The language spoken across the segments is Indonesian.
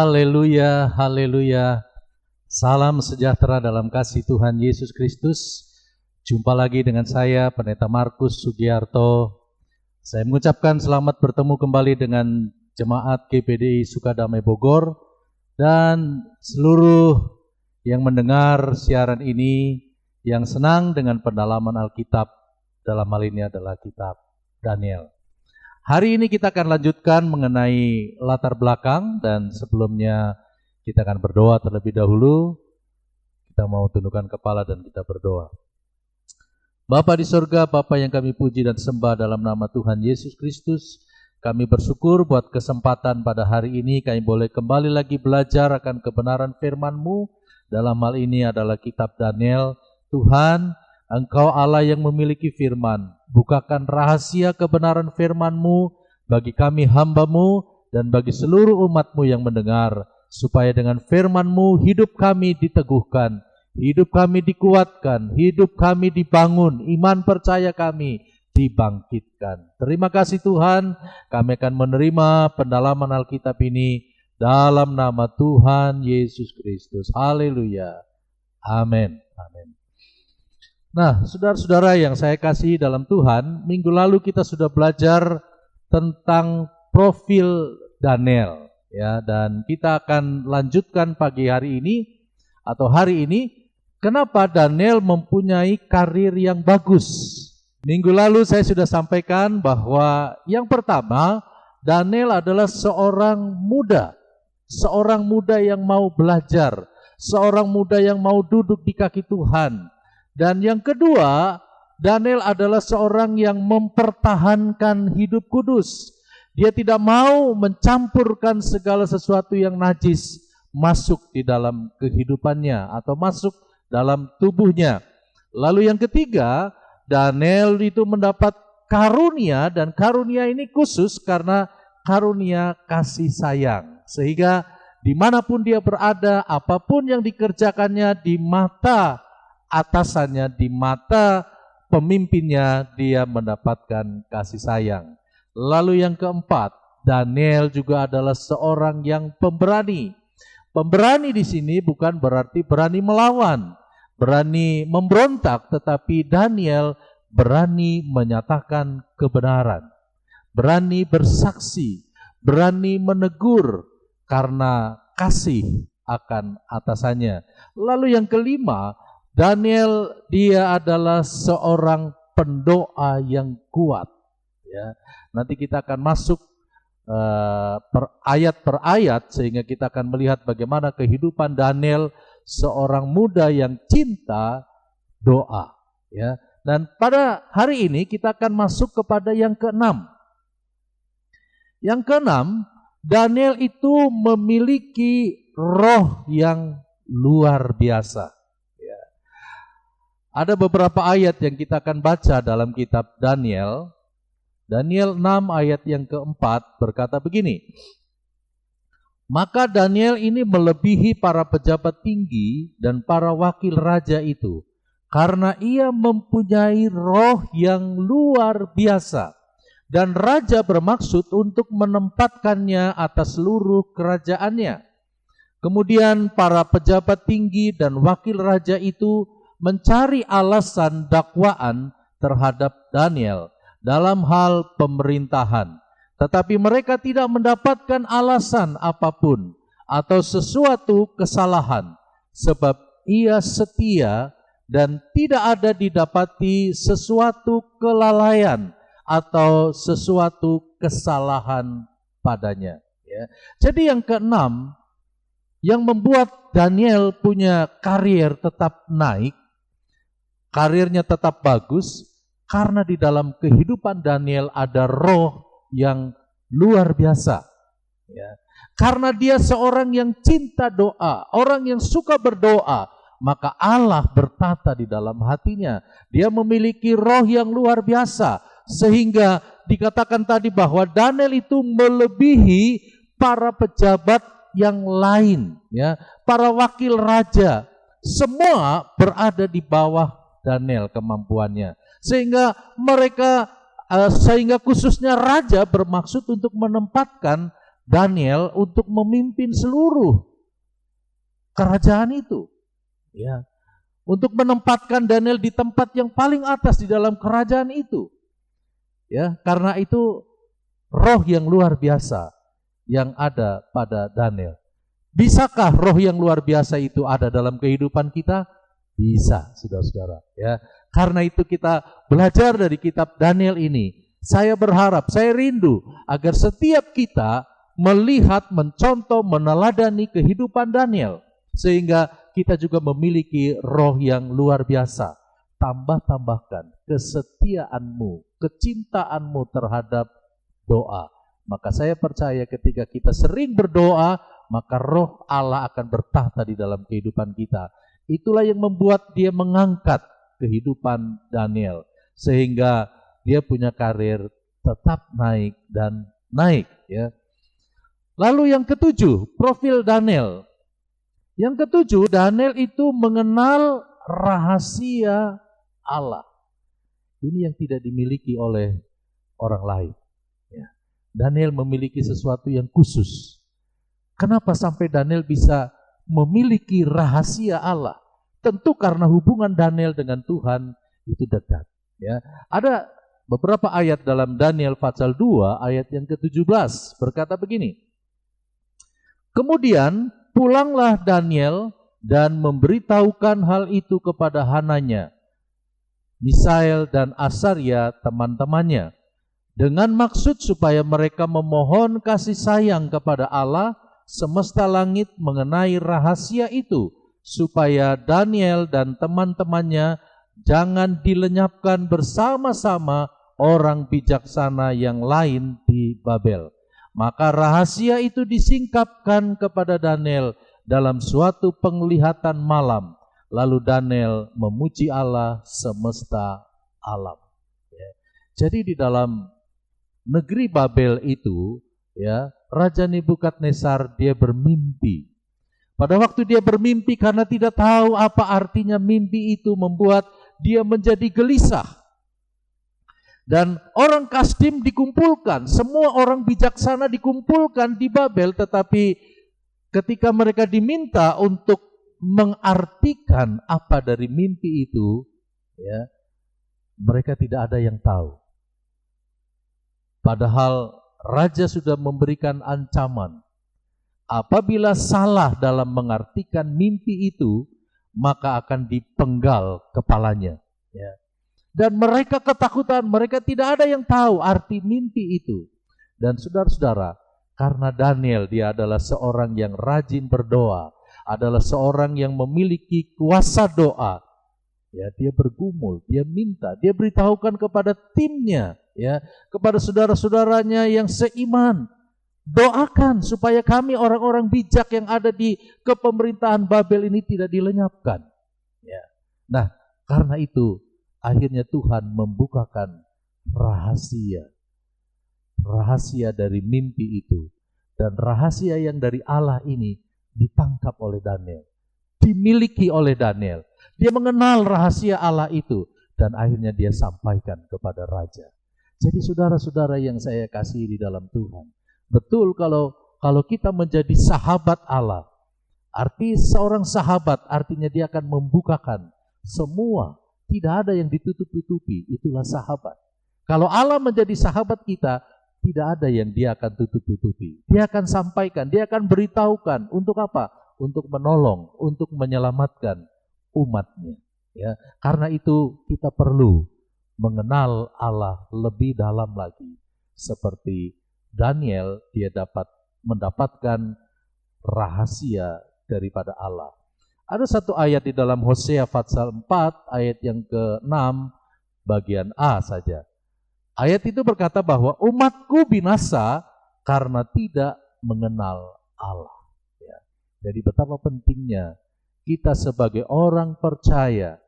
Haleluya, haleluya. Salam sejahtera dalam kasih Tuhan Yesus Kristus. Jumpa lagi dengan saya, Pendeta Markus Sugiarto. Saya mengucapkan selamat bertemu kembali dengan Jemaat GPDI Sukadamai Bogor dan seluruh yang mendengar siaran ini yang senang dengan pendalaman Alkitab. Dalam hal ini adalah kitab Daniel. Hari ini kita akan lanjutkan mengenai latar belakang dan sebelumnya kita akan berdoa terlebih dahulu. Kita mau tundukkan kepala dan kita berdoa. Bapa di surga, Bapa yang kami puji dan sembah dalam nama Tuhan Yesus Kristus, kami bersyukur buat kesempatan pada hari ini kami boleh kembali lagi belajar akan kebenaran firman-Mu. Dalam hal ini adalah kitab Daniel. Tuhan, Engkau Allah yang memiliki firman. Bukakan rahasia kebenaran firman-Mu bagi kami hamba-Mu dan bagi seluruh umat-Mu yang mendengar. Supaya dengan firman-Mu hidup kami diteguhkan, hidup kami dikuatkan, hidup kami dibangun, iman percaya kami dibangkitkan. Terima kasih Tuhan, kami akan menerima pendalaman Alkitab ini dalam nama Tuhan Yesus Kristus. Haleluya. Amin. Amin. Nah, saudara-saudara yang saya kasih dalam Tuhan, minggu lalu kita sudah belajar tentang profil Daniel, ya, dan kita akan lanjutkan pagi hari ini atau hari ini. Kenapa Daniel mempunyai karir yang bagus? Minggu lalu saya sudah sampaikan bahwa yang pertama, Daniel adalah seorang muda yang mau belajar, seorang muda yang mau duduk di kaki Tuhan. Dan yang kedua, Daniel adalah seorang yang mempertahankan hidup kudus. Dia tidak mau mencampurkan segala sesuatu yang najis masuk di dalam kehidupannya atau masuk dalam tubuhnya. Lalu yang ketiga, Daniel itu mendapat karunia, dan karunia ini khusus karena karunia kasih sayang. Sehingga dimanapun dia berada, apapun yang dikerjakannya di mata atasannya, di mata pemimpinnya, dia mendapatkan kasih sayang. Lalu yang keempat, Daniel juga adalah seorang yang pemberani. Pemberani di sini bukan berarti berani melawan, berani memberontak, tetapi Daniel berani menyatakan kebenaran, berani bersaksi, berani menegur karena kasih akan atasannya. Lalu yang kelima, Daniel dia adalah seorang pendoa yang kuat. Ya, nanti kita akan masuk per ayat sehingga kita akan melihat bagaimana kehidupan Daniel, seorang muda yang cinta doa. Ya, dan pada hari ini kita akan masuk kepada yang keenam. Yang keenam, Daniel itu memiliki roh yang luar biasa. Ada beberapa ayat yang kita akan baca dalam kitab Daniel. Daniel 6 ayat yang keempat berkata begini. Maka Daniel ini melebihi para pejabat tinggi dan para wakil raja itu, karena ia mempunyai roh yang luar biasa. Dan raja bermaksud untuk menempatkannya atas seluruh kerajaannya. Kemudian para pejabat tinggi dan wakil raja itu mencari alasan dakwaan terhadap Daniel dalam hal pemerintahan. Tetapi mereka tidak mendapatkan alasan apapun atau sesuatu kesalahan, sebab ia setia dan tidak ada didapati sesuatu kelalaian atau sesuatu kesalahan padanya. Ya. Jadi yang keenam, yang membuat Daniel punya karir tetap naik, karirnya tetap bagus, karena di dalam kehidupan Daniel ada roh yang luar biasa. Ya. Karena dia seorang yang cinta doa, orang yang suka berdoa, maka Allah bertata di dalam hatinya. Dia memiliki roh yang luar biasa, sehingga dikatakan tadi bahwa Daniel itu melebihi para pejabat yang lain, ya, para wakil raja, semua berada di bawah Daniel kemampuannya, sehingga mereka, sehingga khususnya raja bermaksud untuk menempatkan Daniel untuk memimpin seluruh kerajaan itu. Ya. Untuk menempatkan Daniel di tempat yang paling atas di dalam kerajaan itu. Ya, karena itu roh yang luar biasa yang ada pada Daniel. Bisakah roh yang luar biasa itu ada dalam kehidupan kita? Bisa, saudara-saudara. Ya, karena itu kita belajar dari kitab Daniel ini. Saya berharap, saya rindu agar setiap kita melihat, mencontoh, meneladani kehidupan Daniel. Sehingga kita juga memiliki roh yang luar biasa. Tambah-tambahkan kesetiaanmu, kecintaanmu terhadap doa. Maka saya percaya ketika kita sering berdoa, maka roh Allah akan bertahta di dalam kehidupan kita. Itulah yang membuat dia mengangkat kehidupan Daniel. Sehingga dia punya karir tetap naik dan naik. Ya. Lalu yang ketujuh, profil Daniel. Yang ketujuh, Daniel itu mengenal rahasia Allah. Ini yang tidak dimiliki oleh orang lain. Ya. Daniel memiliki sesuatu yang khusus. Kenapa sampai Daniel bisa memiliki rahasia Allah? Tentu karena hubungan Daniel dengan Tuhan itu dekat. Ya. Ada beberapa ayat dalam Daniel pasal 2 ayat yang ke-17 berkata begini. Kemudian pulanglah Daniel dan memberitahukan hal itu kepada Hananya, Misael dan Asaria teman-temannya, dengan maksud supaya mereka memohon kasih sayang kepada Allah semesta langit mengenai rahasia itu, supaya Daniel dan teman-temannya jangan dilenyapkan bersama-sama orang bijaksana yang lain di Babel. Maka rahasia itu disingkapkan kepada Daniel dalam suatu penglihatan malam. Lalu Daniel memuji Allah semesta alam. Ya. Jadi di dalam negeri Babel itu, ya, Raja Nebukadnezar dia bermimpi. Pada waktu dia bermimpi karena tidak tahu apa artinya mimpi itu, membuat dia menjadi gelisah. Dan orang Kasdim dikumpulkan, semua orang bijaksana dikumpulkan di Babel, tetapi ketika mereka diminta untuk mengartikan apa dari mimpi itu, ya, mereka tidak ada yang tahu. Padahal raja sudah memberikan ancaman. Apabila salah dalam mengartikan mimpi itu, maka akan dipenggal kepalanya. Ya. Dan mereka ketakutan, mereka tidak ada yang tahu arti mimpi itu. Dan saudara-saudara, karena Daniel dia adalah seorang yang rajin berdoa, adalah seorang yang memiliki kuasa doa. Ya, dia bergumul, dia minta, dia beritahukan kepada timnya, ya, kepada saudara-saudaranya yang seiman. Doakan supaya kami orang-orang bijak yang ada di kepemerintahan Babel ini tidak dilenyapkan. Ya. Nah, karena itu akhirnya Tuhan membukakan rahasia dari mimpi itu. Dan rahasia yang dari Allah ini ditangkap oleh Daniel, dimiliki oleh Daniel. Dia mengenal rahasia Allah itu dan akhirnya dia sampaikan kepada raja. Jadi saudara-saudara yang saya kasihi di dalam Tuhan, betul kalau kita menjadi sahabat Allah, arti seorang sahabat artinya dia akan membukakan semua. Tidak ada yang ditutup-tutupi, itulah sahabat. Kalau Allah menjadi sahabat kita, tidak ada yang dia akan tutup-tutupi. Dia akan sampaikan, dia akan beritahukan. Untuk apa? Untuk menolong, untuk menyelamatkan umatnya. Ya, karena itu kita perlu mengenal Allah lebih dalam lagi. Seperti Daniel, dia dapat mendapatkan rahasia daripada Allah. Ada satu ayat di dalam Hosea pasal 4 ayat yang ke-6 bagian A saja. Ayat itu berkata bahwa umatku binasa karena tidak mengenal Allah. Ya. Jadi betapa pentingnya kita sebagai orang percaya,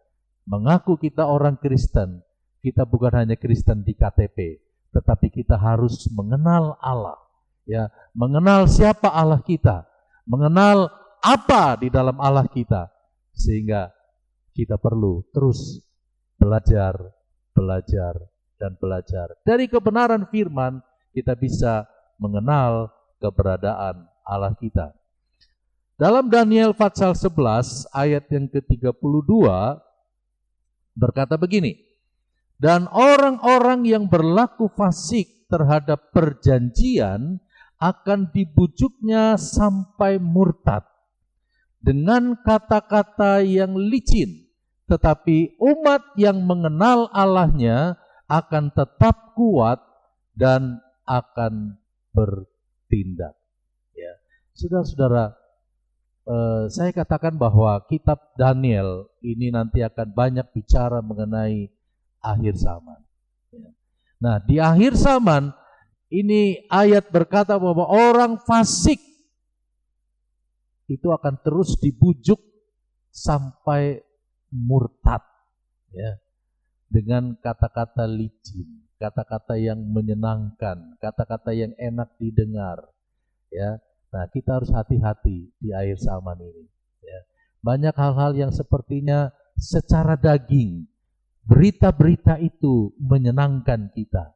mengaku kita orang Kristen, kita bukan hanya Kristen di KTP, tetapi kita harus mengenal Allah. Ya, mengenal siapa Allah kita, mengenal apa di dalam Allah kita, sehingga kita perlu terus belajar, dan belajar. Dari kebenaran firman kita bisa mengenal keberadaan Allah kita. Dalam Daniel pasal 11 ayat yang ke-32 berkata begini, dan orang-orang yang berlaku fasik terhadap perjanjian akan dibujuknya sampai murtad dengan kata-kata yang licin, tetapi umat yang mengenal Allahnya akan tetap kuat dan akan bertindak. Ya. Saudara-saudara, saya katakan bahwa kitab Daniel ini nanti akan banyak bicara mengenai akhir zaman. Nah, di akhir zaman ini ayat berkata bahwa orang fasik itu akan terus dibujuk sampai murtad, ya, dengan kata-kata licin, kata-kata yang menyenangkan, kata-kata yang enak didengar, ya. Nah, kita harus hati-hati di akhir zaman ini. Ya. Banyak hal-hal yang sepertinya secara daging, berita-berita itu menyenangkan kita.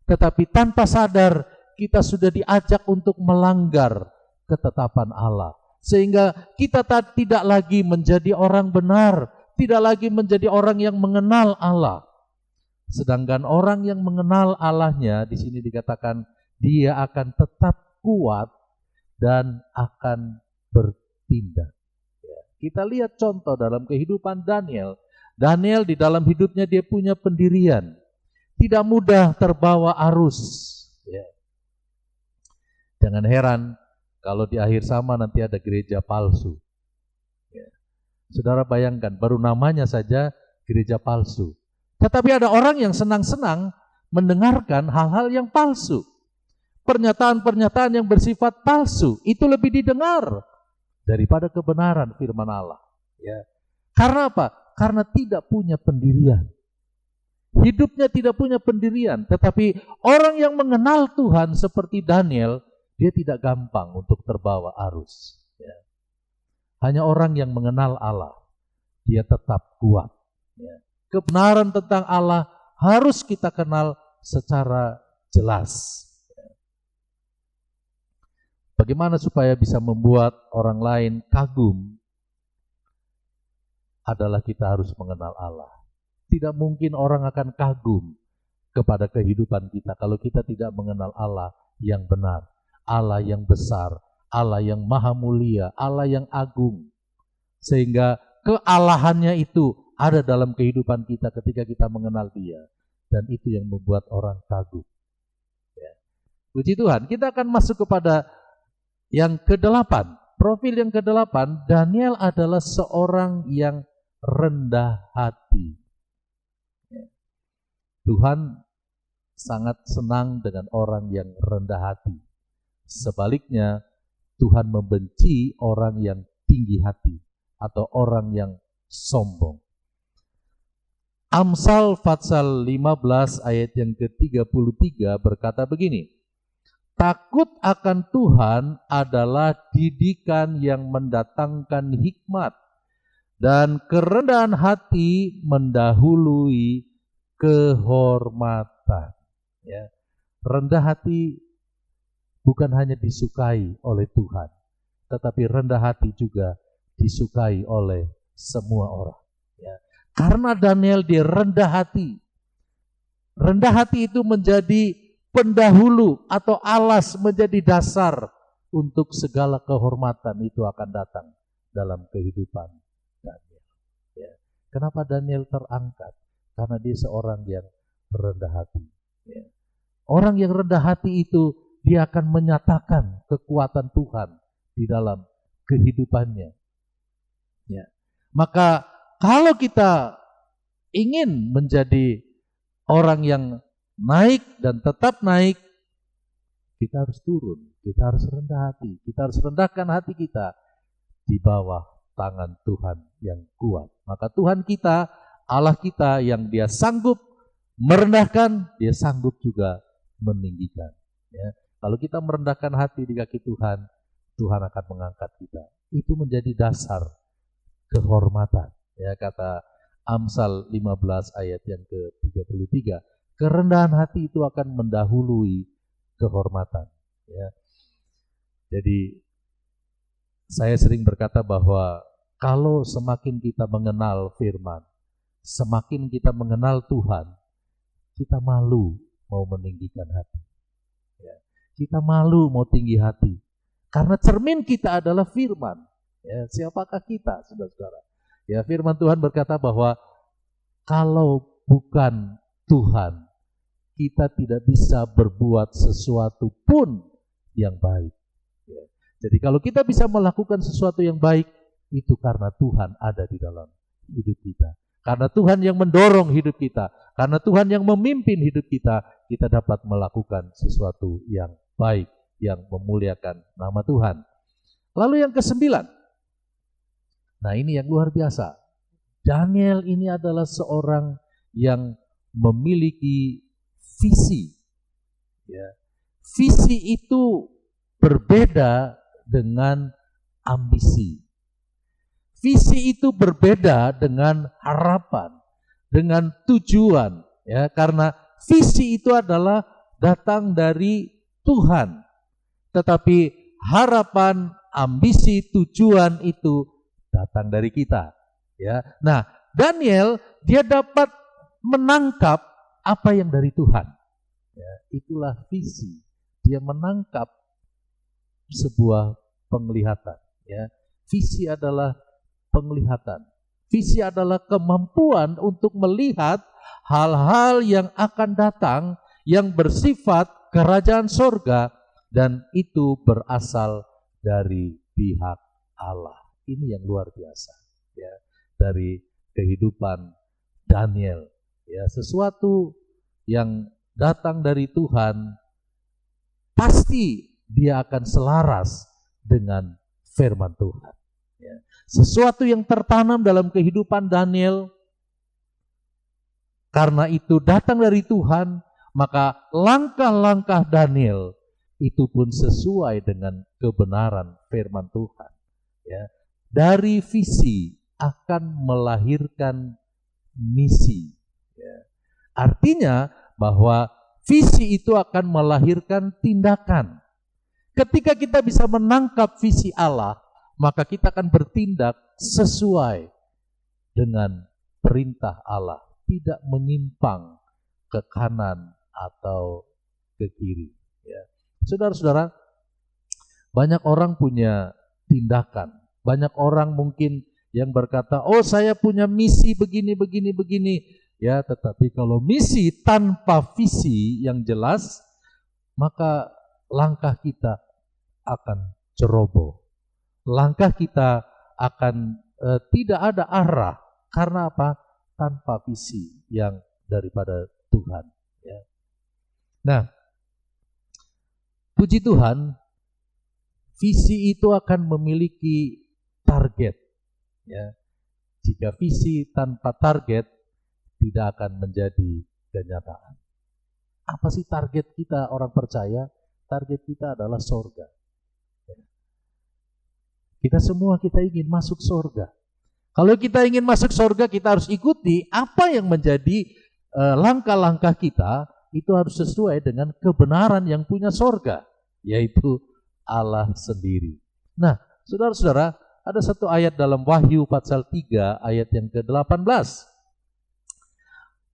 Tetapi tanpa sadar, kita sudah diajak untuk melanggar ketetapan Allah. Sehingga kita tidak lagi menjadi orang benar, tidak lagi menjadi orang yang mengenal Allah. Sedangkan orang yang mengenal Allahnya, di sini dikatakan dia akan tetap kuat dan akan bertindak. Ya. Kita lihat contoh dalam kehidupan Daniel. Daniel di dalam hidupnya dia punya pendirian. Tidak mudah terbawa arus. Ya. Jangan heran kalau di akhir zaman nanti ada gereja palsu. Ya. Saudara bayangkan, baru namanya saja gereja palsu. Tetapi ada orang yang senang-senang mendengarkan hal-hal yang palsu. Pernyataan-pernyataan yang bersifat palsu itu lebih didengar daripada kebenaran firman Allah. Ya. Karena apa? Karena tidak punya pendirian. Hidupnya tidak punya pendirian. Tetapi orang yang mengenal Tuhan seperti Daniel, dia tidak gampang untuk terbawa arus. Ya. Hanya orang yang mengenal Allah, dia tetap kuat. Ya. Kebenaran tentang Allah harus kita kenal secara jelas. Bagaimana supaya bisa membuat orang lain kagum? Adalah kita harus mengenal Allah. Tidak mungkin orang akan kagum kepada kehidupan kita kalau kita tidak mengenal Allah yang benar, Allah yang besar, Allah yang maha mulia, Allah yang agung. Sehingga kealahannya itu ada dalam kehidupan kita ketika kita mengenal Dia. Dan itu yang membuat orang kagum. Ya. Puji Tuhan, kita akan masuk kepada yang ke-8, profil yang ke-8, Daniel adalah seorang yang rendah hati. Tuhan sangat senang dengan orang yang rendah hati. Sebaliknya, Tuhan membenci orang yang tinggi hati atau orang yang sombong. Amsal pasal 15 ayat yang ke-33 berkata begini, takut akan Tuhan adalah didikan yang mendatangkan hikmat, dan kerendahan hati mendahului kehormatan. Ya. Rendah hati bukan hanya disukai oleh Tuhan, tetapi rendah hati juga disukai oleh semua orang. Ya. Karena Daniel dia rendah hati. Rendah hati itu menjadi pendahulu atau alas, menjadi dasar untuk segala kehormatan itu akan datang dalam kehidupan Daniel. Ya. Kenapa Daniel terangkat? Karena dia seorang yang rendah hati. Ya. Orang yang rendah hati itu dia akan menyatakan kekuatan Tuhan di dalam kehidupannya. Ya. Maka kalau kita ingin menjadi orang yang naik dan tetap naik, kita harus turun, kita harus rendah hati, kita harus rendahkan hati kita di bawah tangan Tuhan yang kuat. Maka Tuhan kita, Allah kita yang dia sanggup merendahkan, dia sanggup juga meninggikan. Ya. Kalau kita merendahkan hati di kaki Tuhan, Tuhan akan mengangkat kita. Itu menjadi dasar kehormatan. Ya, kata Amsal 15 ayat yang ke-33. Kerendahan hati itu akan mendahului kehormatan. Ya. Jadi saya sering berkata bahwa kalau semakin kita mengenal firman, semakin kita mengenal Tuhan, kita malu mau meninggikan hati. Ya. Kita malu mau tinggi hati. Karena cermin kita adalah firman. Ya, siapakah kita, saudara-saudara? Ya, firman Tuhan berkata bahwa kalau bukan Tuhan, kita tidak bisa berbuat sesuatu pun yang baik. Ya. Jadi kalau kita bisa melakukan sesuatu yang baik, itu karena Tuhan ada di dalam hidup kita. Karena Tuhan yang mendorong hidup kita. Karena Tuhan yang memimpin hidup kita, kita dapat melakukan sesuatu yang baik, yang memuliakan nama Tuhan. Lalu yang ke-9. Nah, ini yang luar biasa. Daniel ini adalah seorang yang memiliki visi. Ya. Visi itu berbeda dengan ambisi. Visi itu berbeda dengan harapan, dengan tujuan, ya, karena visi itu adalah datang dari Tuhan. Tetapi harapan, ambisi, tujuan itu datang dari kita, ya. Nah, Daniel dia dapat menangkap apa yang dari Tuhan. Ya, itulah visi. Dia menangkap sebuah penglihatan, ya. Visi adalah penglihatan. Visi adalah kemampuan untuk melihat hal-hal yang akan datang yang bersifat kerajaan sorga dan itu berasal dari pihak Allah. Ini yang luar biasa, ya, dari kehidupan Daniel. Ya, sesuatu yang datang dari Tuhan pasti dia akan selaras dengan firman Tuhan. Ya. Sesuatu yang tertanam dalam kehidupan Daniel, karena itu datang dari Tuhan, maka langkah-langkah Daniel itu pun sesuai dengan kebenaran firman Tuhan. Ya. Dari visi akan melahirkan misi. Ya. Artinya bahwa visi itu akan melahirkan tindakan. Ketika kita bisa menangkap visi Allah, maka kita akan bertindak sesuai dengan perintah Allah, tidak menyimpang ke kanan atau ke kiri. Ya. Saudara-saudara, banyak orang punya tindakan, banyak orang mungkin yang berkata, oh saya punya misi begini, begini, begini. Ya, tetapi kalau misi tanpa visi yang jelas, maka langkah kita akan ceroboh. Langkah kita akan tidak ada arah. Karena apa? Tanpa visi yang daripada Tuhan. Ya. Nah, puji Tuhan, visi itu akan memiliki target. Ya. Jika visi tanpa target, tidak akan menjadi kenyataan. Apa sih target kita orang percaya? Target kita adalah sorga. Kita semua kita ingin masuk sorga. Kalau kita ingin masuk sorga, kita harus ikuti apa yang menjadi langkah-langkah kita, itu harus sesuai dengan kebenaran yang punya sorga, yaitu Allah sendiri. Nah, saudara-saudara, ada satu ayat dalam Wahyu pasal 3 ayat yang ke-18.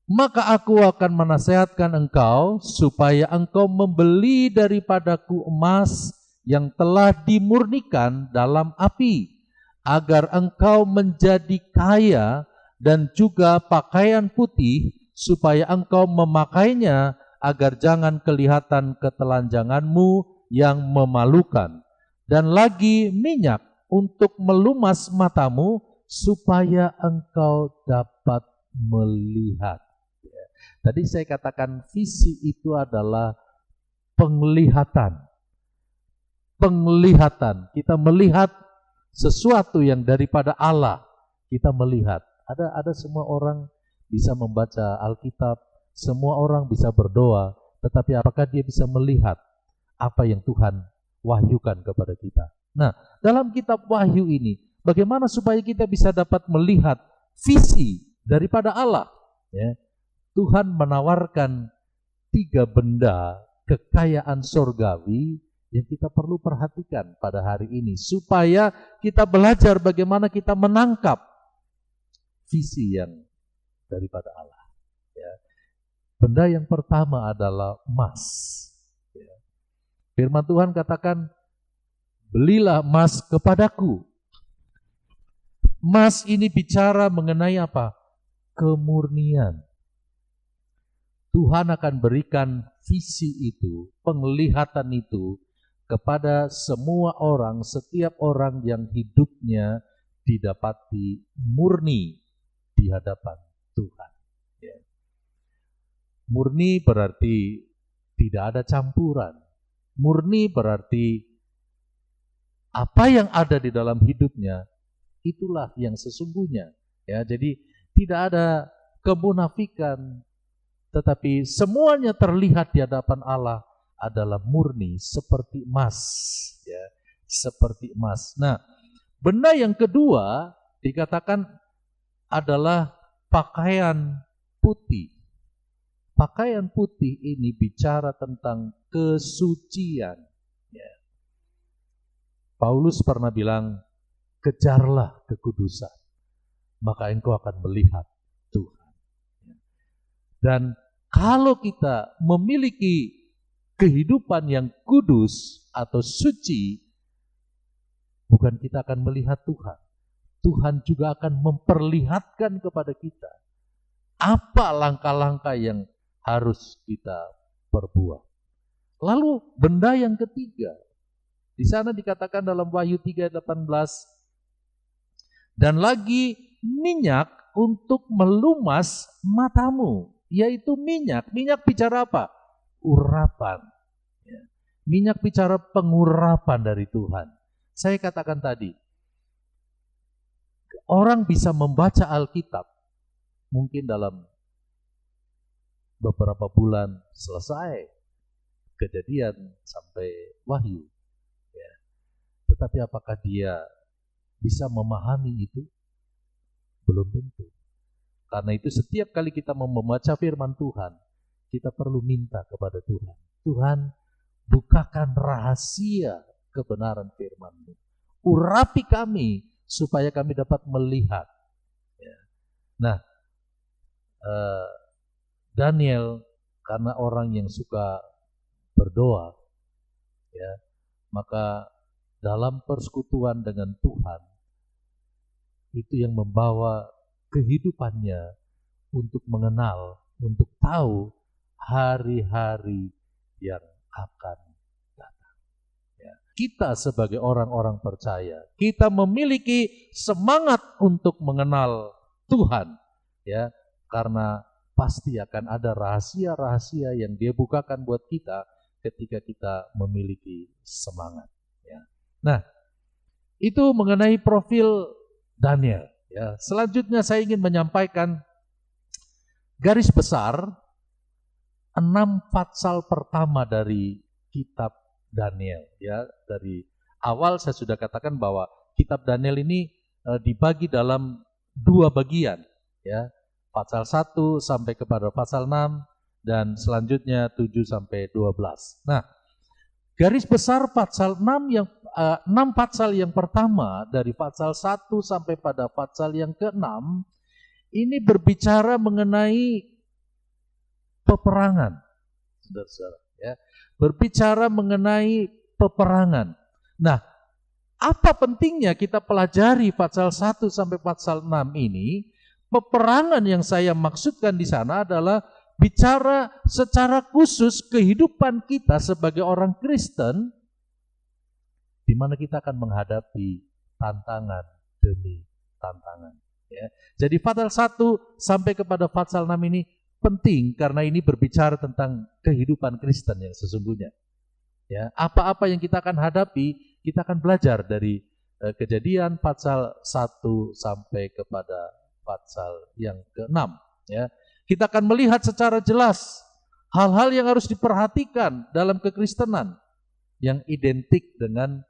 Maka aku akan menasehatkan engkau supaya engkau membeli daripadaku emas yang telah dimurnikan dalam api, agar engkau menjadi kaya, dan juga pakaian putih, supaya engkau memakainya, agar jangan kelihatan ketelanjanganmu yang memalukan, dan lagi minyak untuk melumas matamu, supaya engkau dapat melihat. Tadi saya katakan visi itu adalah penglihatan. Penglihatan, kita melihat sesuatu yang daripada Allah, kita melihat. Ada semua orang bisa membaca Alkitab, semua orang bisa berdoa, tetapi apakah dia bisa melihat apa yang Tuhan wahyukan kepada kita? Nah, dalam kitab Wahyu ini, bagaimana supaya kita bisa dapat melihat visi daripada Allah? Ya, Tuhan menawarkan 3 benda kekayaan surgawi yang kita perlu perhatikan pada hari ini supaya kita belajar bagaimana kita menangkap visi yang daripada Allah. Ya. Benda yang pertama adalah emas. Ya. Firman Tuhan katakan, belilah emas kepadaku. Emas ini bicara mengenai apa? Kemurnian. Tuhan akan berikan visi itu, penglihatan itu kepada semua orang, setiap orang yang hidupnya didapati murni di hadapan Tuhan. Ya. Murni berarti tidak ada campuran. Murni berarti apa yang ada di dalam hidupnya, itulah yang sesungguhnya. Ya, jadi tidak ada kemunafikan, tetapi semuanya terlihat di hadapan Allah adalah murni seperti emas, ya, seperti emas. Nah, benda yang kedua dikatakan adalah pakaian putih. Pakaian putih ini bicara tentang kesucian. Ya. Paulus pernah bilang, kejarlah kekudusan, maka engkau akan melihat Tuhan. Dan kalau kita memiliki kehidupan yang kudus atau suci, bukan kita akan melihat Tuhan. Tuhan juga akan memperlihatkan kepada kita apa langkah-langkah yang harus kita perbuat. Lalu benda yang ketiga, di sana dikatakan dalam Wahyu 3:18, dan lagi minyak untuk melumas matamu. Yaitu minyak. Minyak bicara apa? Urapan. Ya. Minyak bicara pengurapan dari Tuhan. Saya katakan tadi, orang bisa membaca Alkitab mungkin dalam beberapa bulan selesai Kejadian sampai Wahyu. Ya. Tetapi apakah dia bisa memahami itu? Belum tentu. Karena itu setiap kali kita membaca firman Tuhan, kita perlu minta kepada Tuhan. Tuhan, bukakan rahasia kebenaran firman-Mu. Urapi kami supaya kami dapat melihat. Ya. Nah, Daniel karena orang yang suka berdoa, ya, maka dalam persekutuan dengan Tuhan, itu yang membawa kehidupannya untuk mengenal, untuk tahu hari-hari yang akan datang. Ya. Kita sebagai orang-orang percaya, kita memiliki semangat untuk mengenal Tuhan, ya, karena pasti akan ada rahasia-rahasia yang Dia bukakan buat kita ketika kita memiliki semangat. Ya. Nah, itu mengenai profil Daniel. Ya, selanjutnya saya ingin menyampaikan garis besar 6 pasal pertama dari kitab Daniel. Ya, dari awal saya sudah katakan bahwa kitab Daniel ini dibagi dalam 2 bagian. Ya, pasal 1 sampai kepada pasal 6 dan selanjutnya 7 sampai 12. Nah, garis besar pasal 6 pasal yang pertama dari pasal 1 sampai pada pasal yang ke-6 ini berbicara mengenai peperangan. Saudara-saudara, ya. Berbicara mengenai peperangan. Nah, apa pentingnya kita pelajari pasal 1 sampai pasal 6 ini? Peperangan yang saya maksudkan di sana adalah bicara secara khusus kehidupan kita sebagai orang Kristen, di mana kita akan menghadapi tantangan demi tantangan. Ya. Jadi pasal 1 sampai kepada pasal 6 ini penting karena ini berbicara tentang kehidupan Kristen yang sesungguhnya. Ya, apa-apa yang kita akan hadapi, kita akan belajar dari Kejadian pasal 1 sampai kepada pasal yang ke-6. Ya. Kita akan melihat secara jelas hal-hal yang harus diperhatikan dalam kekristenan yang identik dengan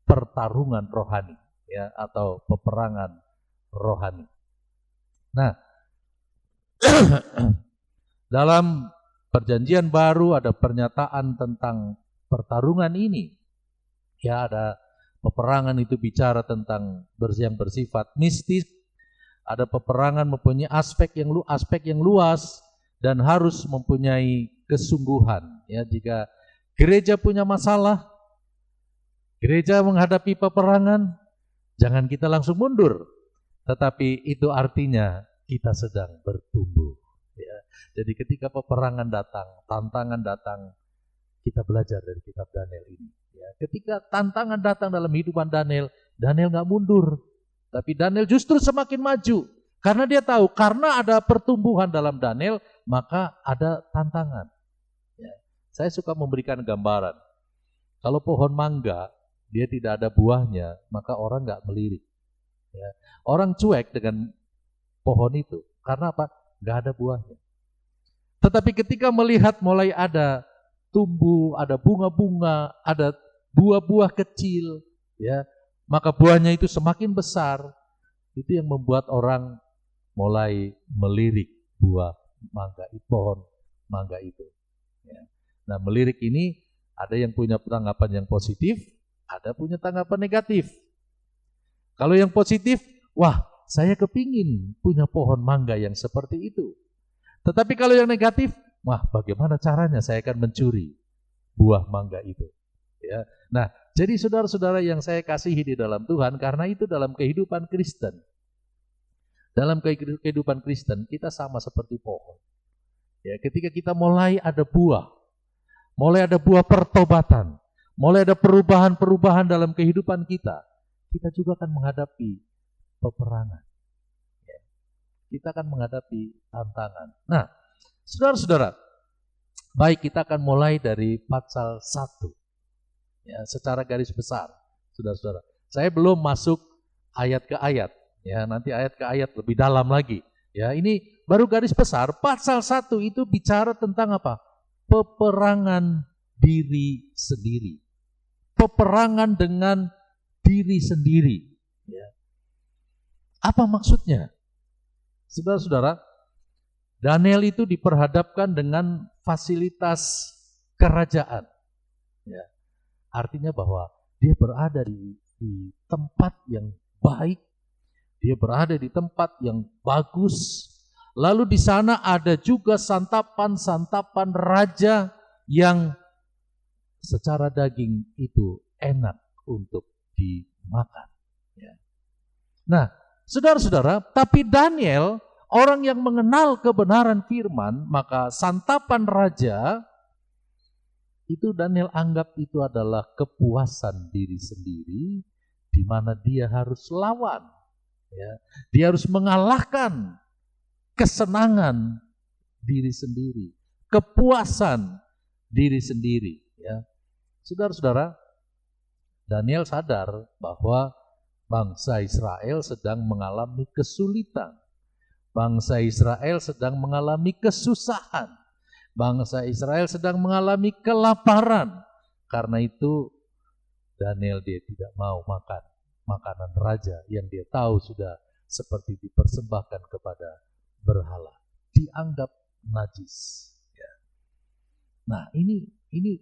pertarungan rohani, ya, atau peperangan rohani. Nah, dalam Perjanjian Baru ada pernyataan tentang pertarungan ini. Ya, ada peperangan itu bicara tentang yang bersifat mistis. Ada peperangan mempunyai aspek yang luas dan harus mempunyai kesungguhan. Ya, jika gereja punya masalah, gereja menghadapi peperangan, jangan kita langsung mundur. Tetapi itu artinya kita sedang bertumbuh. Ya. Jadi ketika peperangan datang, tantangan datang, kita belajar dari kitab Daniel ini. Ya. Ketika tantangan datang dalam kehidupan Daniel, Daniel nggak mundur. Tapi Daniel justru semakin maju. Karena dia tahu, karena ada pertumbuhan dalam Daniel, maka ada tantangan. Ya. Saya suka memberikan gambaran. Kalau pohon mangga, dia tidak ada buahnya, maka orang nggak melirik. Ya. Orang cuek dengan pohon itu. Karena apa? Nggak ada buahnya. Tetapi ketika melihat mulai ada tumbuh, ada bunga-bunga, ada buah-buah kecil, ya, maka buahnya itu semakin besar. Itu yang membuat orang mulai melirik buah mangga, pohon mangga itu. Ya. Nah, melirik ini ada yang punya tanggapan yang positif, ada punya tanggapan negatif. Kalau yang positif, wah, saya kepingin punya pohon mangga yang seperti itu. Tetapi kalau yang negatif, wah, bagaimana caranya saya akan mencuri buah mangga itu. Ya. Nah, jadi saudara-saudara yang saya kasihi di dalam Tuhan, karena itu dalam kehidupan Kristen. Dalam kehidupan Kristen, kita sama seperti pohon. Ya, ketika kita mulai ada buah pertobatan, mulai ada perubahan-perubahan dalam kehidupan kita juga akan menghadapi peperangan. Ya. Kita akan menghadapi tantangan. Nah, saudara-saudara, baik, kita akan mulai dari pasal 1. Ya, secara garis besar, saudara-saudara. Saya belum masuk ayat ke ayat. Ya, nanti ayat ke ayat lebih dalam lagi. Ya, ini baru garis besar. Pasal 1 itu bicara tentang apa? Peperangan diri sendiri. Peperangan dengan diri sendiri. Ya. Apa maksudnya? Saudara-saudara, Daniel itu diperhadapkan dengan fasilitas kerajaan. Ya. Artinya bahwa dia berada di tempat yang baik, dia berada di tempat yang bagus. Lalu di sana ada juga santapan-santapan raja yang secara daging itu enak untuk dimakan. Ya. Nah, saudara-saudara, tapi Daniel, orang yang mengenal kebenaran firman, maka santapan raja, itu Daniel anggap itu adalah kepuasan diri sendiri, di mana dia harus lawan. Ya. Dia harus mengalahkan kesenangan diri sendiri, kepuasan diri sendiri. Ya. Saudara-saudara, Daniel sadar bahwa bangsa Israel sedang mengalami kesulitan. Bangsa Israel sedang mengalami kesusahan. Bangsa Israel sedang mengalami kelaparan. Karena itu Daniel dia tidak mau makan makanan raja yang dia tahu sudah seperti dipersembahkan kepada berhala. Dianggap najis. Ya. Nah, ini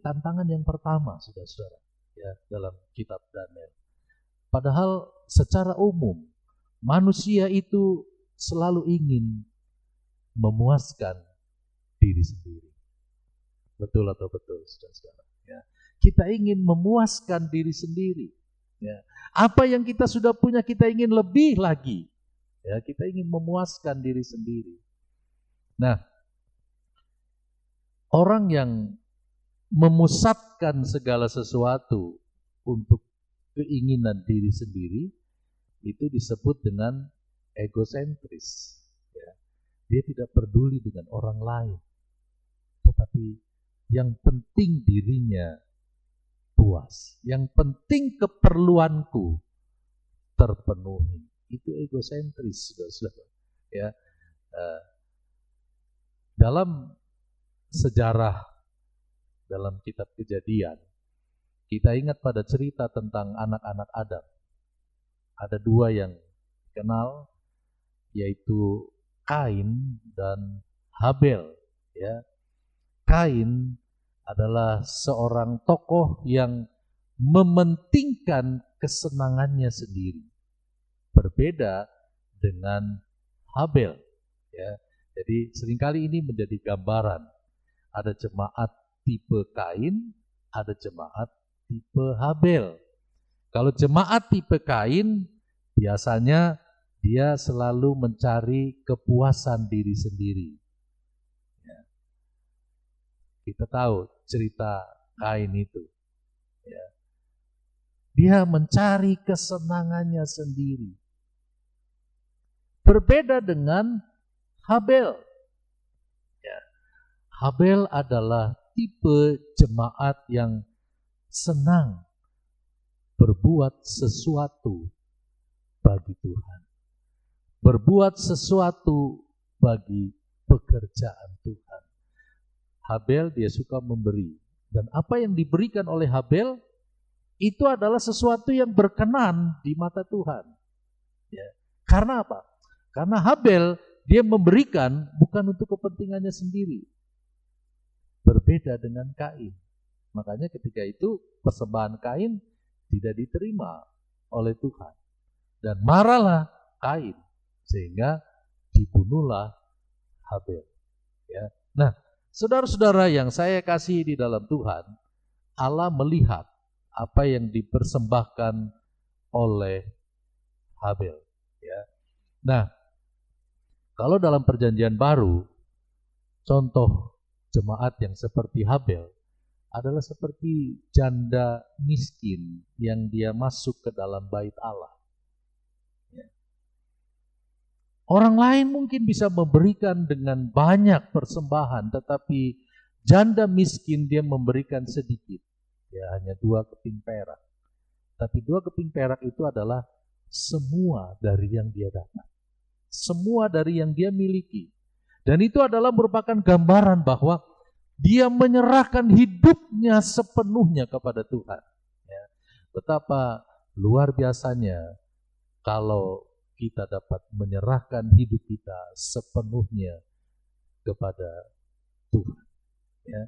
tantangan yang pertama, saudara-saudara, ya, dalam kitab Daniel. Padahal secara umum manusia itu selalu ingin memuaskan diri sendiri. Betul atau betul, saudara-saudara? Ya. Kita ingin memuaskan diri sendiri. Ya. Apa yang kita sudah punya kita ingin lebih lagi. Ya, kita ingin memuaskan diri sendiri. Nah, orang yang memusatkan segala sesuatu untuk keinginan diri sendiri itu disebut dengan egosentris. Ya. Dia tidak peduli dengan orang lain, tetapi yang penting dirinya puas, yang penting keperluanku terpenuhi. Itu egosentris, saudara-saudara. Ya. Dalam sejarah, dalam kitab Kejadian, kita ingat pada cerita tentang anak-anak Adam. Ada dua yang kenal, yaitu Kain dan Habel. Ya. Kain adalah seorang tokoh yang mementingkan kesenangannya sendiri. Berbeda dengan Habel. Ya. Jadi seringkali ini menjadi gambaran. Ada jemaat tipe Kain, ada jemaat tipe Habel. Kalau jemaat tipe Kain, biasanya dia selalu mencari kepuasan diri sendiri. Ya. Kita tahu cerita Kain itu. Ya. Dia mencari kesenangannya sendiri. Berbeda dengan Habel. Ya. Habel adalah tipe jemaat yang senang berbuat sesuatu bagi Tuhan. Berbuat sesuatu bagi pekerjaan Tuhan. Habel dia suka memberi. Dan apa yang diberikan oleh Habel itu adalah sesuatu yang berkenan di mata Tuhan. Ya. Karena apa? Karena Habel dia memberikan bukan untuk kepentingannya sendiri. Berbeda dengan Kain. Makanya ketika itu persembahan Kain tidak diterima oleh Tuhan. Dan marahlah Kain sehingga dibunuhlah Habel. Ya. Nah, saudara-saudara yang saya kasih di dalam Tuhan, Allah melihat apa yang dipersembahkan oleh Habel. Ya. Nah, kalau dalam perjanjian baru, contoh jemaat yang seperti Habel adalah seperti janda miskin yang dia masuk ke dalam bait Allah. Ya. Orang lain mungkin bisa memberikan dengan banyak persembahan, tetapi janda miskin dia memberikan sedikit. Ya, hanya 2 keping perak. Tapi 2 keping perak itu adalah semua dari yang dia dapat. Semua dari yang dia miliki. Dan itu adalah merupakan gambaran bahwa dia menyerahkan hidupnya sepenuhnya kepada Tuhan. Ya. Betapa luar biasanya kalau kita dapat menyerahkan hidup kita sepenuhnya kepada Tuhan. Ya.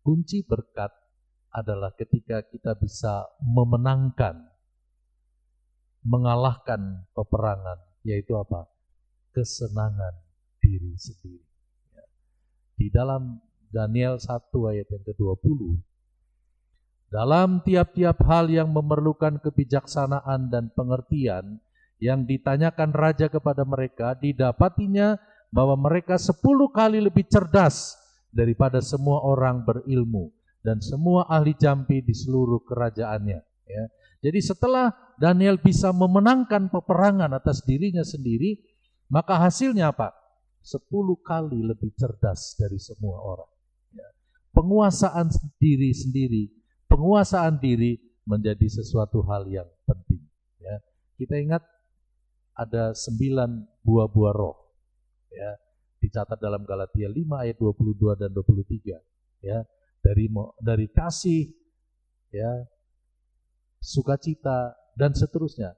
Kunci berkat adalah ketika kita bisa mengalahkan peperangan, yaitu apa? Kesenangan diri sendiri. Ya. Di dalam Daniel 1 ayat yang ke-20, dalam tiap-tiap hal yang memerlukan kebijaksanaan dan pengertian yang ditanyakan raja kepada mereka, didapatinya bahwa mereka 10 kali lebih cerdas daripada semua orang berilmu dan semua ahli jampi di seluruh kerajaannya. Ya. Jadi setelah Daniel bisa memenangkan peperangan atas dirinya sendiri, maka hasilnya apa? 10 kali lebih cerdas dari semua orang. Ya. Penguasaan diri sendiri, penguasaan diri menjadi sesuatu hal yang penting. Ya. Kita ingat ada 9 buah-buah roh. Ya. Dicatat dalam Galatia 5 ayat 22 dan 23. Ya. Dari kasih, ya, sukacita, dan seterusnya.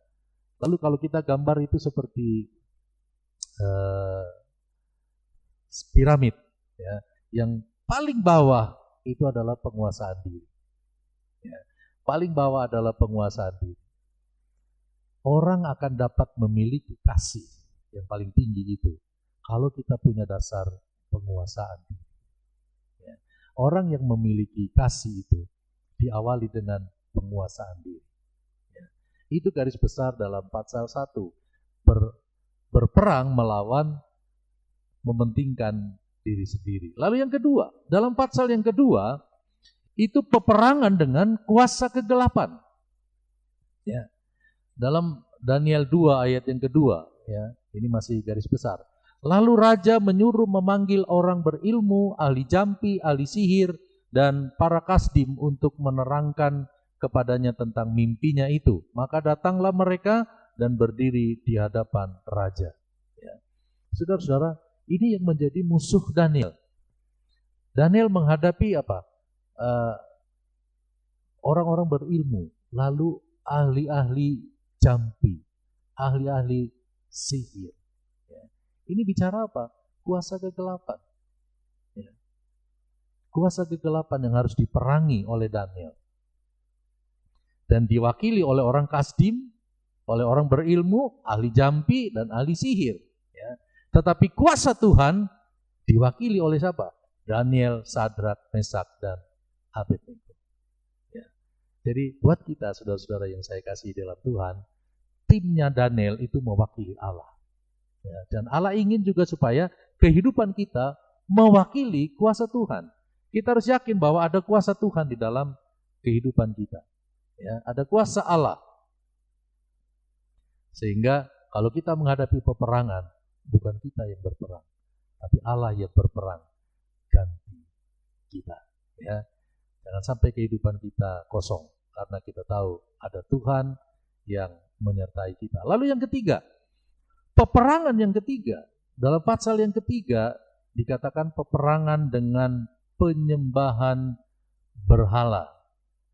Lalu kalau kita gambar itu seperti piramid, ya, yang paling bawah itu adalah penguasaan diri. Ya, paling bawah adalah penguasaan diri. Orang akan dapat memiliki kasih yang paling tinggi itu kalau kita punya dasar penguasaan diri. Ya, orang yang memiliki kasih itu diawali dengan penguasaan diri. Ya, itu garis besar dalam pasal 1. Berperang melawan mementingkan diri sendiri. Lalu yang kedua, dalam pasal yang kedua, itu peperangan dengan kuasa kegelapan. Ya. Dalam Daniel 2 ayat yang kedua, ya, ini masih garis besar. Lalu raja menyuruh memanggil orang berilmu, ahli jampi, ahli sihir, dan para kasdim untuk menerangkan kepadanya tentang mimpinya itu. Maka datanglah mereka dan berdiri di hadapan raja. Ya. Saudara-saudara, ini yang menjadi musuh Daniel. Daniel menghadapi apa? Orang-orang berilmu, lalu ahli-ahli jampi, ahli-ahli sihir. Ya. Ini bicara apa? Kuasa kegelapan. Ya. kuasa kegelapan yang harus diperangi oleh Daniel. Dan diwakili oleh orang Kasdim, oleh orang berilmu, ahli jampi, dan ahli sihir. Ya. Tetapi kuasa Tuhan diwakili oleh siapa? Daniel, Sadrak, Mesak, dan Abednego. Ya. Jadi buat kita saudara-saudara yang saya kasih dalam Tuhan, timnya Daniel itu mewakili Allah. Ya. Dan Allah ingin juga supaya kehidupan kita mewakili kuasa Tuhan. Kita harus yakin bahwa ada kuasa Tuhan di dalam kehidupan kita. Ya, ada kuasa Allah. Sehingga kalau kita menghadapi peperangan, bukan kita yang berperang, tapi Allah yang berperang ganti kita. Ya, jangan sampai kehidupan kita kosong, karena kita tahu ada Tuhan yang menyertai kita. Lalu yang ketiga, peperangan yang ketiga, dalam pasal yang ketiga dikatakan peperangan dengan penyembahan berhala.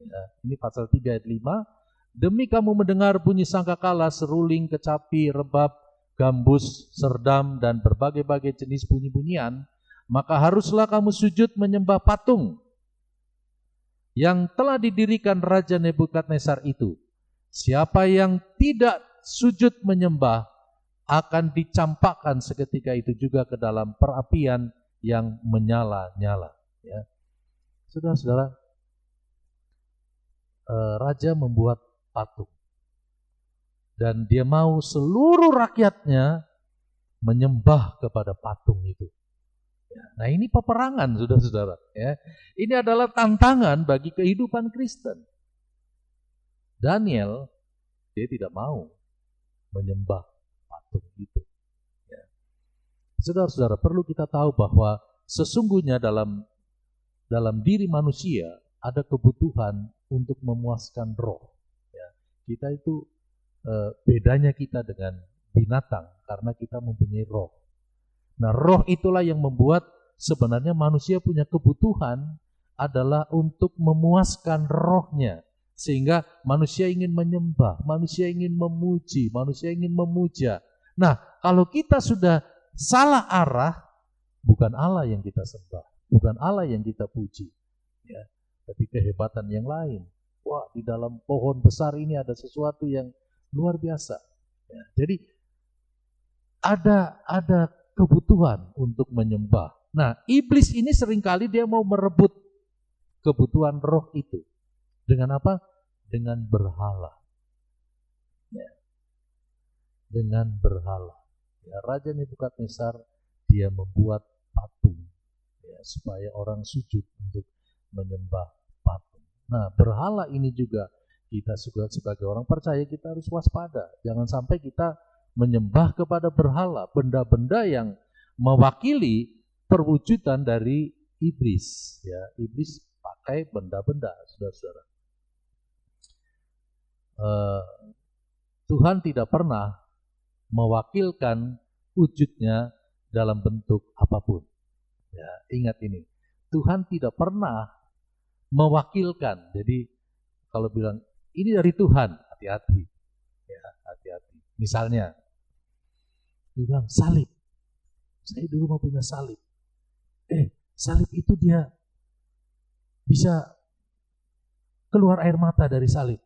Ya, ini pasal 3 ayat 5. Demi kamu mendengar bunyi sangkakala, seruling, kecapi, rebab, gambus, serdam, dan berbagai-bagai jenis bunyi-bunyian, maka haruslah kamu sujud menyembah patung yang telah didirikan Raja Nebukadnezar itu. Siapa yang tidak sujud menyembah akan dicampakkan seketika itu juga ke dalam perapian yang menyala-nyala. Ya. Saudara-saudara, raja membuat patung dan dia mau seluruh rakyatnya menyembah kepada patung itu. Nah, ini peperangan, saudara-saudara. Ya. Ini adalah tantangan bagi kehidupan Kristen. Daniel, dia tidak mau menyembah patung itu. Ya. Saudara-saudara, perlu kita tahu bahwa sesungguhnya dalam diri manusia ada kebutuhan untuk memuaskan roh. Ya, kita itu bedanya kita dengan binatang karena kita mempunyai roh. Nah, roh itulah yang membuat sebenarnya manusia punya kebutuhan adalah untuk memuaskan rohnya. Sehingga manusia ingin menyembah, manusia ingin memuji, manusia ingin memuja. Nah, kalau kita sudah salah arah, bukan Allah yang kita sembah, bukan Allah yang kita puji. Ya. Tapi kehebatan yang lain. Wah, di dalam pohon besar ini ada sesuatu yang luar biasa. Ya, jadi ada kebutuhan untuk menyembah. Nah, iblis ini seringkali dia mau merebut kebutuhan roh itu. Dengan apa? Dengan berhala. Ya. Dengan berhala. Ya, Raja Nebukadnezar dia membuat patung ya, supaya orang sujud untuk menyembah patung. Nah, berhala ini juga kita sebagai orang percaya kita harus waspada. Jangan sampai kita menyembah kepada berhala, benda-benda yang mewakili perwujudan dari iblis. Ya, iblis pakai benda-benda, saudara-saudara. Tuhan tidak pernah mewakilkan wujudnya dalam bentuk apapun. Ya, ingat ini. Tuhan tidak pernah mewakilkan. Jadi kalau bilang ini dari Tuhan, hati-hati. Ya, hati-hati. Misalnya, dia bilang salib. Saya dulu mau punya salib. Salib itu dia bisa keluar air mata dari salib.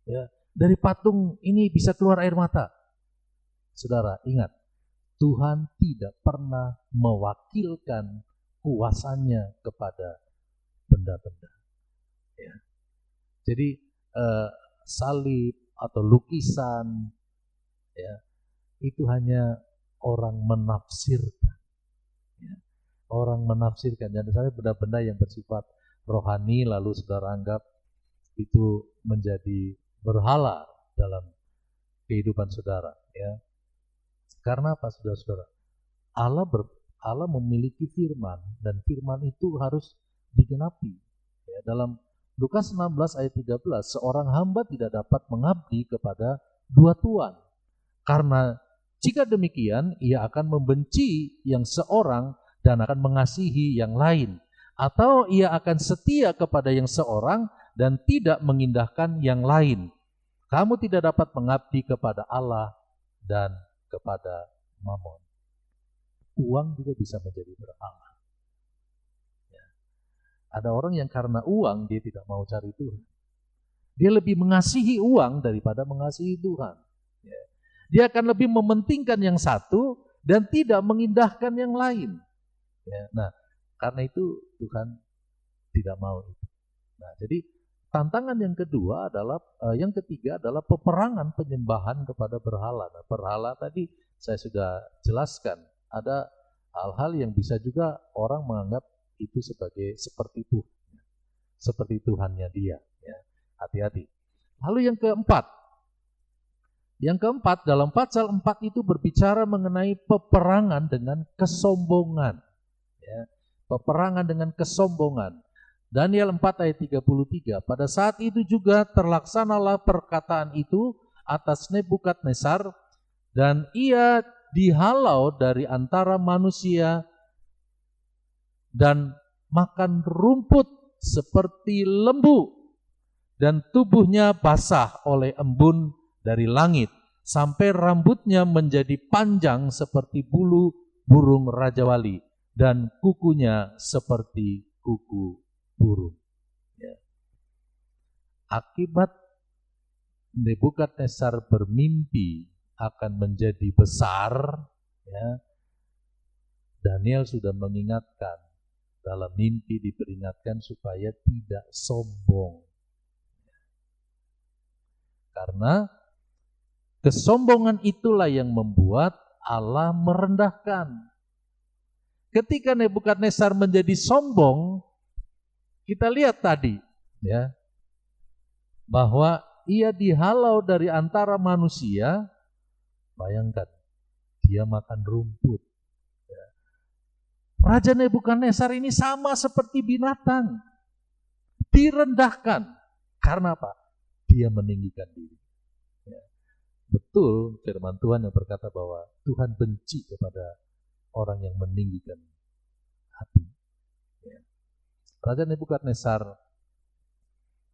Ya, dari patung ini bisa keluar air mata. Saudara, ingat, Tuhan tidak pernah mewakilkan kuasanya kepada benda-benda. Ya. Jadi salib atau lukisan, ya, itu hanya orang menafsirkan. Ya. Orang menafsirkan. Dan misalnya benda-benda yang bersifat rohani lalu saudara anggap itu menjadi berhala dalam kehidupan saudara. Ya. Karena apa, saudara-saudara? Allah memiliki firman dan firman itu harus digenapi. Ya, dalam Lukas 16 ayat 13, seorang hamba tidak dapat mengabdi kepada dua tuan. Karena jika demikian, ia akan membenci yang seorang dan akan mengasihi yang lain. Atau ia akan setia kepada yang seorang dan tidak mengindahkan yang lain. Kamu tidak dapat mengabdi kepada Allah dan kepada Mamon. Uang juga bisa menjadi berhala. Ya. Ada orang yang karena uang dia tidak mau cari Tuhan. Dia lebih mengasihi uang daripada mengasihi Tuhan. Ya. Dia akan lebih mementingkan yang satu dan tidak mengindahkan yang lain. Ya. Nah, karena itu Tuhan tidak mau itu. Nah, jadi tantangan yang kedua adalah, yang ketiga adalah peperangan penyembahan kepada berhala. Nah, berhala tadi saya sudah jelaskan. Ada hal-hal yang bisa juga orang menganggap itu sebagai seperti Tuhan, seperti Tuhannya dia. Ya. Hati-hati. Lalu yang keempat dalam pasal 4 itu berbicara mengenai peperangan dengan kesombongan. Ya. Peperangan dengan kesombongan. Daniel 4 ayat 33, pada saat itu juga terlaksanalah perkataan itu atas Nebukadnezar, dan ia dihalau dari antara manusia dan makan rumput seperti lembu, dan tubuhnya basah oleh embun dari langit, sampai rambutnya menjadi panjang seperti bulu burung rajawali, dan kukunya seperti kuku burung. Ya. Akibat Nebukadnezar bermimpi akan menjadi besar, ya, Daniel sudah mengingatkan, dalam mimpi diperingatkan supaya tidak sombong. Karena kesombongan itulah yang membuat Allah merendahkan. Ketika Nebukadnezar menjadi sombong, kita lihat tadi, ya, bahwa ia dihalau dari antara manusia. Bayangkan, dia makan rumput. Ya. Raja Nebukadnezar ini sama seperti binatang, direndahkan. Karena apa? Dia meninggikan diri. Ya. Betul firman Tuhan yang berkata bahwa Tuhan benci kepada orang yang meninggikan hati. Ya. Raja Nebukadnezar,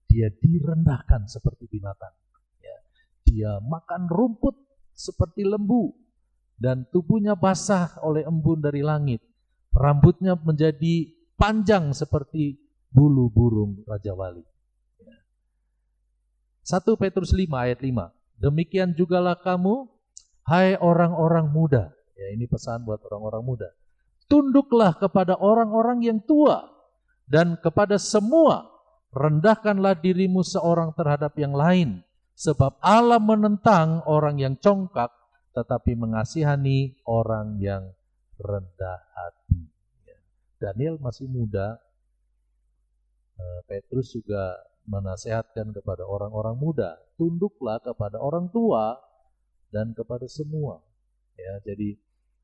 dia direndahkan seperti binatang. Ya. Dia makan rumput seperti lembu, dan tubuhnya basah oleh embun dari langit. Rambutnya menjadi panjang seperti bulu burung rajawali. 1 Petrus 5 ayat 5. Demikian jugalah kamu, hai orang-orang muda. Ya, ini pesan buat orang-orang muda. Tunduklah kepada orang-orang yang tua, dan kepada semua rendahkanlah dirimu seorang terhadap yang lain. Sebab Allah menentang orang yang congkak, tetapi mengasihani orang yang rendah hati. Ya. Daniel masih muda. Petrus juga menasehatkan kepada orang-orang muda, tunduklah kepada orang tua dan kepada semua. Ya, jadi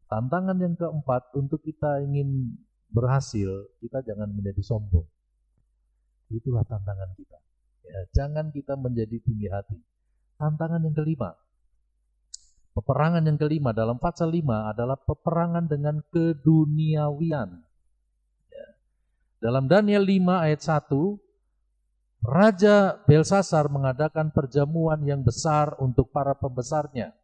tantangan yang keempat, untuk kita ingin berhasil, kita jangan menjadi sombong. Itulah tantangan kita. Ya, jangan kita menjadi tinggi hati. Tantangan yang kelima, peperangan yang kelima dalam pasal 5 adalah peperangan dengan keduniawian. Ya. Dalam Daniel 5 ayat 1, Raja Belsasar mengadakan perjamuan yang besar untuk para pembesarnya.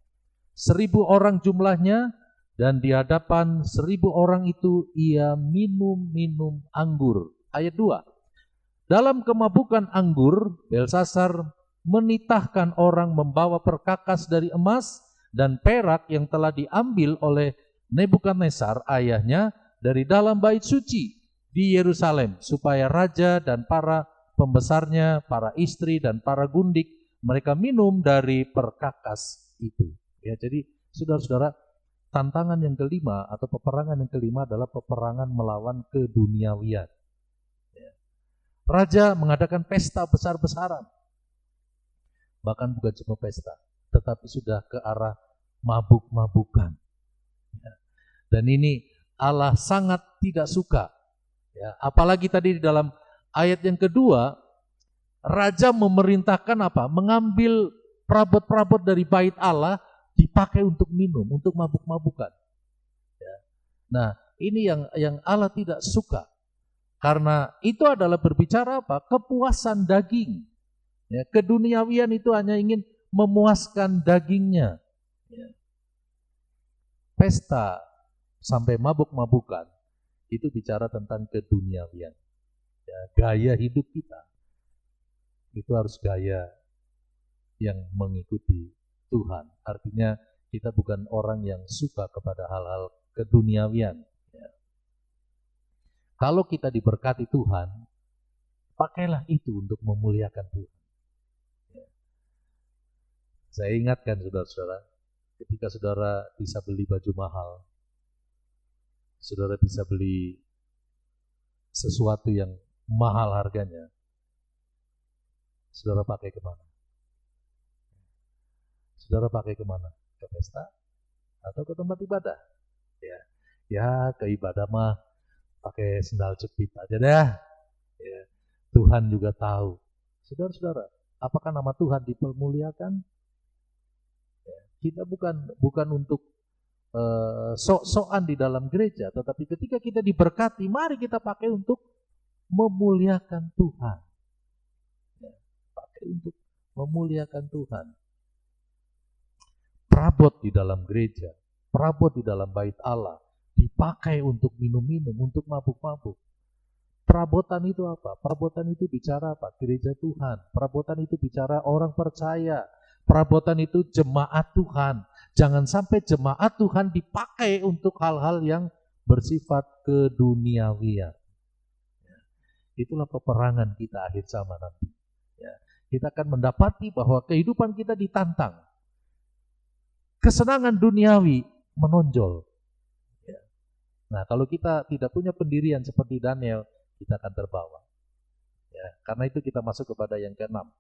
1.000 orang jumlahnya, dan di hadapan 1.000 orang itu ia minum anggur. Ayat 2. Dalam kemabukan anggur, Belsasar menitahkan orang membawa perkakas dari emas dan perak yang telah diambil oleh Nebukadnezar ayahnya dari dalam bait suci di Yerusalem, supaya raja dan para pembesarnya, para istri dan para gundik, mereka minum dari perkakas itu. Ya, jadi saudara-saudara, tantangan yang kelima atau peperangan yang kelima adalah peperangan melawan keduniawian. Ya. Raja mengadakan pesta besar-besaran, bahkan bukan cuma pesta, tetapi sudah ke arah mabuk-mabukan. Ya. Dan ini Allah sangat tidak suka. Ya, apalagi tadi di dalam ayat yang kedua, raja memerintahkan apa? Mengambil perabot-perabot dari bait Allah, dipakai untuk minum, untuk mabuk-mabukan. Ya. Nah, ini yang Allah tidak suka. Karena itu adalah berbicara apa? Kepuasan daging. Ya, keduniawian itu hanya ingin memuaskan dagingnya. Ya. Pesta sampai mabuk-mabukan itu bicara tentang keduniawian. Ya, gaya hidup kita itu harus gaya yang mengikuti Tuhan. Artinya kita bukan orang yang suka kepada hal-hal keduniawian. Ya. Kalau kita diberkati Tuhan, pakailah itu untuk memuliakan Tuhan. Ya. Saya ingatkan saudara-saudara, ketika saudara bisa beli baju mahal, saudara bisa beli sesuatu yang mahal harganya, saudara pakai kemana? Saudara pakai kemana? Ke pesta atau ke tempat ibadah? Ya ke ibadah mah pakai sendal jepit aja dah. Ya. Tuhan juga tahu. Saudara-saudara, apakah nama Tuhan dipermuliakan? Ya. Kita bukan untuk sok-sokan di dalam gereja, tetapi ketika kita diberkati, mari kita pakai untuk memuliakan Tuhan. Ya. Pakai untuk memuliakan Tuhan. Perabot di dalam gereja, perabot di dalam bait Allah, dipakai untuk minum-minum, untuk mabuk-mabuk. Perabotan itu apa? Perabotan itu bicara apa? Gereja Tuhan. Perabotan itu bicara orang percaya. Perabotan itu jemaat Tuhan. Jangan sampai jemaat Tuhan dipakai untuk hal-hal yang bersifat keduniawian. Itulah peperangan kita akhir zaman nanti. Ya. Kita akan mendapati bahwa kehidupan kita ditantang. Kesenangan duniawi menonjol. Ya. Nah, kalau kita tidak punya pendirian seperti Daniel, kita akan terbawa. Ya, karena itu kita masuk kepada yang keenam.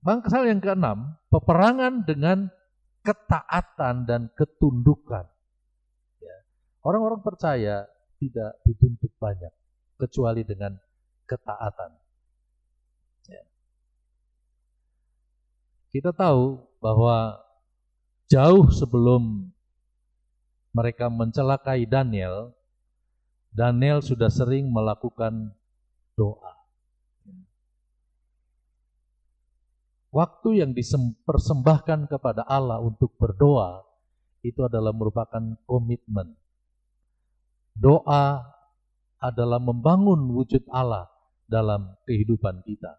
Pasal yang keenam, peperangan dengan ketaatan dan ketundukan. Ya. Orang-orang percaya tidak dituntut banyak, kecuali dengan ketaatan. Ya. Kita tahu bahwa jauh sebelum mereka mencelakai Daniel, Daniel sudah sering melakukan doa. Waktu yang dipersembahkan kepada Allah untuk berdoa, itu adalah merupakan komitmen. Doa adalah membangun wujud Allah dalam kehidupan kita.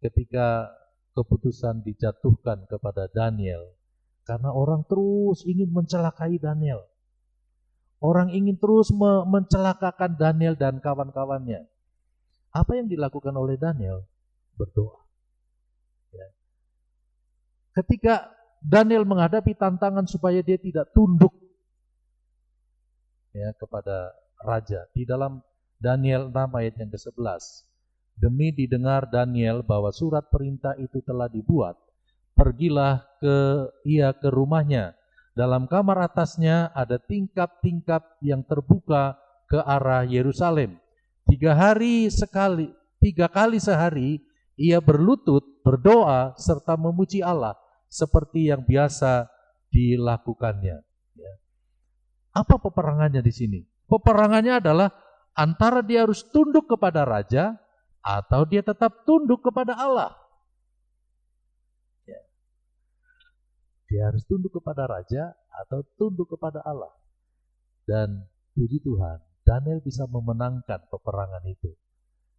Ketika keputusan dijatuhkan kepada Daniel, karena orang terus ingin mencelakai Daniel. Orang ingin terus mencelakakan Daniel dan kawan-kawannya. Apa yang dilakukan oleh Daniel? Berdoa. Ya. Ketika Daniel menghadapi tantangan supaya dia tidak tunduk ya, kepada raja, di dalam Daniel 6 ayat yang ke-11, demi didengar Daniel bahwa surat perintah itu telah dibuat, pergilah ia ke rumahnya. Dalam kamar atasnya ada tingkap-tingkap yang terbuka ke arah Yerusalem. 3 kali sehari ia berlutut, berdoa, serta memuji Allah seperti yang biasa dilakukannya. Ya. Apa peperangannya di sini? Peperangannya adalah antara dia harus tunduk kepada raja atau dia tetap tunduk kepada Allah. Ya. Dia harus tunduk kepada raja atau tunduk kepada Allah. Dan puji Tuhan, Daniel bisa memenangkan peperangan itu.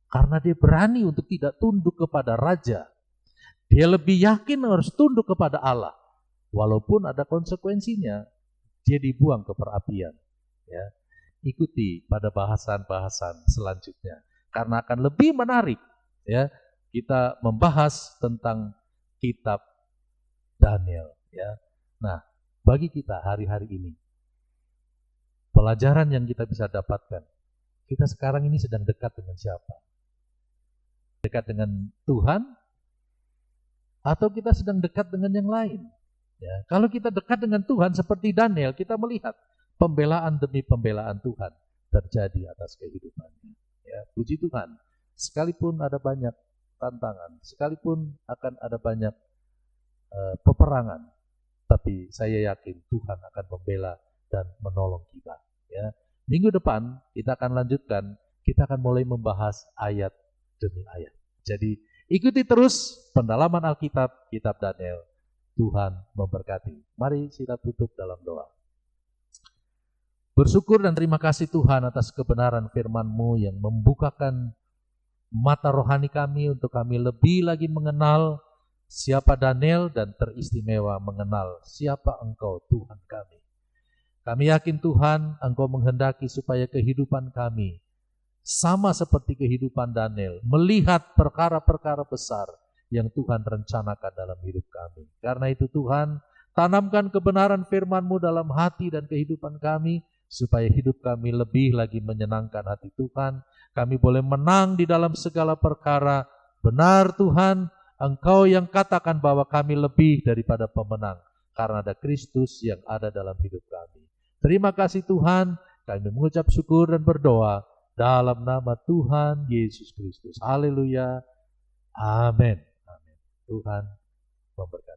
Karena dia berani untuk tidak tunduk kepada raja. Dia lebih yakin harus tunduk kepada Allah. Walaupun ada konsekuensinya, dia dibuang ke perapian. Ya. Ikuti pada bahasan-bahasan selanjutnya. Karena akan lebih menarik ya kita membahas tentang kitab Daniel. Ya. Nah, bagi kita hari-hari ini, pelajaran yang kita bisa dapatkan, kita sekarang ini sedang dekat dengan siapa? Dekat dengan Tuhan atau kita sedang dekat dengan yang lain? Ya, kalau kita dekat dengan Tuhan seperti Daniel, kita melihat pembelaan demi pembelaan Tuhan terjadi atas kehidupannya. Ya, puji Tuhan. Sekalipun ada banyak tantangan, sekalipun akan ada banyak peperangan, tapi saya yakin Tuhan akan membela dan menolong kita. Ya. Minggu depan kita akan lanjutkan, kita akan mulai membahas ayat demi ayat. Jadi ikuti terus pendalaman Alkitab, kitab Daniel. Tuhan memberkati. Mari kita tutup dalam doa. Bersyukur dan terima kasih Tuhan atas kebenaran firman-Mu yang membukakan mata rohani kami untuk kami lebih lagi mengenal siapa Daniel dan teristimewa mengenal siapa Engkau Tuhan kami. Kami yakin Tuhan Engkau menghendaki supaya kehidupan kami sama seperti kehidupan Daniel, melihat perkara-perkara besar yang Tuhan rencanakan dalam hidup kami. Karena itu Tuhan, tanamkan kebenaran firman-Mu dalam hati dan kehidupan kami, supaya hidup kami lebih lagi menyenangkan hati Tuhan. Kami boleh menang di dalam segala perkara. Benar Tuhan, Engkau yang katakan bahwa kami lebih daripada pemenang, karena ada Kristus yang ada dalam hidup kami. Terima kasih Tuhan, kami mengucap syukur dan berdoa dalam nama Tuhan Yesus Kristus. Haleluya. Amin. Amin. Tuhan memberkati.